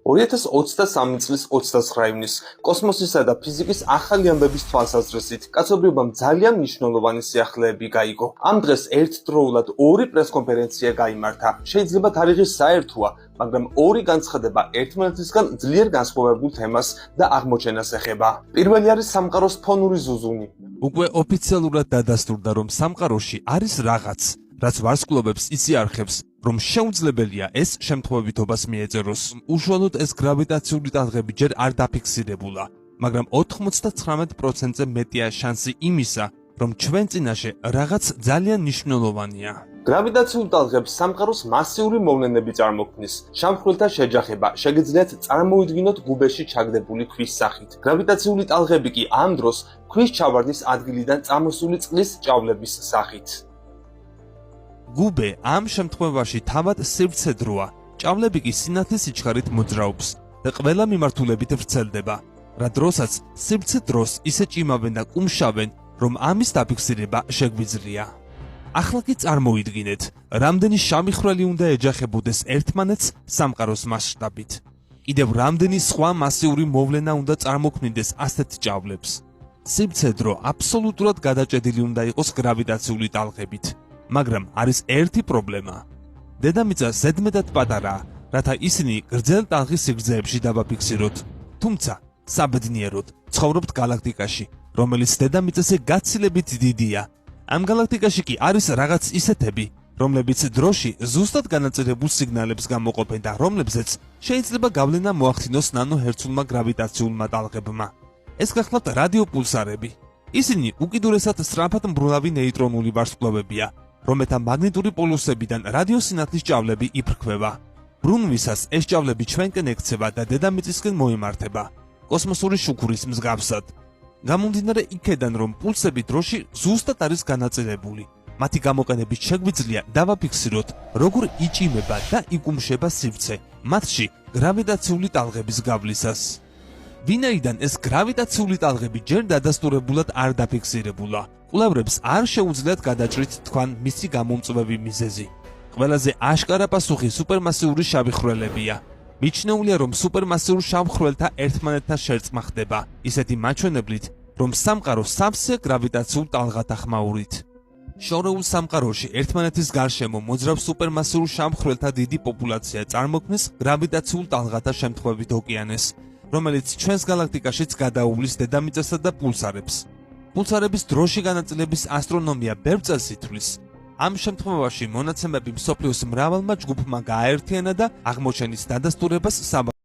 2023 წლის 29 ივნის კოსმოსისა და ფიზიკის ახალი ამბების თვალსაზრისით კაცობრიობამ ძალიან მნიშვნელოვანი სიახლეები გაიგო. ამ დღეს ერთდროულად ორი პრესკონფერენცია გაიმართა. შეიძლება თარიღი საერთოა, მაგრამ ორი განცხადება ერთმანეთისგან ძლიერ განსხვავებულ თემას და აღმოჩენას ეხება. პირველი არის სამყაროს ფონური ზუზუნი. უკვე ოფიციალურად დადასტურდა, რომ სამყაროში არის რაღაც, რაც ვარსკვლავებს იზიარხებს, რომ შეუძლებელია ეს შემთხვევითობას მიეწეროს. უშუალოდ ეს გრავიტაციული ტალღები ჯერ არ დაფიქსირებულა, მაგრამ 99%-ზე მეტია შანსი იმისა, რომ ჩვენ წინაშე რაღაც ძალიან მნიშვნელოვანია. გრავიტაციულ ტალღებს სამყაროს მასიური მოვლენები წარმოქმნის. შამხვრელთა შეჯახება შეგიძლიათ წარმოიდგინოთ გუბეში ჩაგდებული ქვის სახით. გრავიტაციული ტალღები კი ამ დროს ქვის ჩავარდნის ადგილიდან წამოსული წყლის ჭავლების სახით. გუბე ამ შემთხვევაში თავად სივრცედროა, ჭავლები კი სინათლის სიჩქარით მოძრაობს და ყველა მიმართულებით ვრცელდება, რა დროსაც სივრცედროს ისე ჭიმავენ და კუმშავენ, რომ ამის დაფიქსირება შეგვიძლია. ახლა კი წარმოიდგინეთ, რამდენი შამიხრელი უნდა ეჯახებოდეს ერთმანეთს სამყაროს მასშტაბით. კიდევ რამდენი სხვა მასიური მოვლენა უნდა წარმოქმნიდეს ასეთ ჭავლებს. სივრცედრო აბსოლუტურად გადაჭედილი უნდა იყოს გრავიტაციული ტალღებით. მაგრამ არის ერთი პრობლემა. დედამიწა ზედმეტად პატარაა, რათა ისინი გრძელ ტალღის სიგრძეებში დავაფიქსიროთ. თუმცა, საბედნიეროდ, ცხოვრობთ გალაქტიკაში, რომელიც დედამიწაზე გაცილებით დიდია. ამ გალაქტიკაში კი არის რაღაც ისეთები, რომლებიც დროში ზუსტად განაწილებულ სიგნალებს გამოყოფენ და რომლებზეც შეიძლება გავლენა მოახდინოს ნანოჰერცულმა გრავიტაციულმა ტალღებმა. ეს გახლავთ რადიოპულსარები. ისინი უკიდურესად სწრაფად მბრუნავი ნეიტრონული ვარსკვლავებია, რომელთა მაგნიტური პოლუსებიდან რადიოსინათლის ჭავლები იფრქვევა. ბრუნვისას ეს ჭავლები ჩვენკენ ექცევა და დედამიწისკენ მოემართება, კოსმოსური შუქურის მსგავსად. გამომდინარე იქედან, რომ პულსები დროში ზუსტად არის განაწილებული, მათი გამოყენებით შეგვიძლია დავაფიქსიროთ, როგორ იჭიმება და იკუმშება სივრცე, მათში გრავიტაციული ტალღების გავლისას. ვინაიდან ეს გრავიტაციული ტალღები ჯერ დადასტურებულად არ დაფიქსირებულა, კვლევრებს არ შეუძლიათ გადაჭრით თქვან მისი გამომწვევი მიზეზი. ყველაზე აშკარა პასუხი სუპერმასიური შავი-ხვრელებია. მიჩნეულია, რომ სუპერმასიურ შავ-ხვრელთა ერთმანეთთან შერწყმა ხდება, ისეთი მაჩვენებლით, რომ სამყარო სავსეა გრავიტაციულ ტალღათა ხმაურით. შორეულ სამყაროში ერთმანეთის გარშემო მოძრავ სუპერმასიურ შავ-ხვრელთა დიდი პოპულაცია წარმოქმნის გრავიტაციულ ტალღათა შემთხვევით ოკეანეს, რომელიც ჩვენს გალაქტიკაშიც გადაუვლის დედამიწასა და პულსარებს. პულსარების დროში განაწილების ასტრონომია ბევრ წელს ითვლის. ამ შემთხვევაში მონაცემები მსოფლიოს მრავალმა ჯგუფმა გააერთიანა და აღმოჩენის დადასტურებას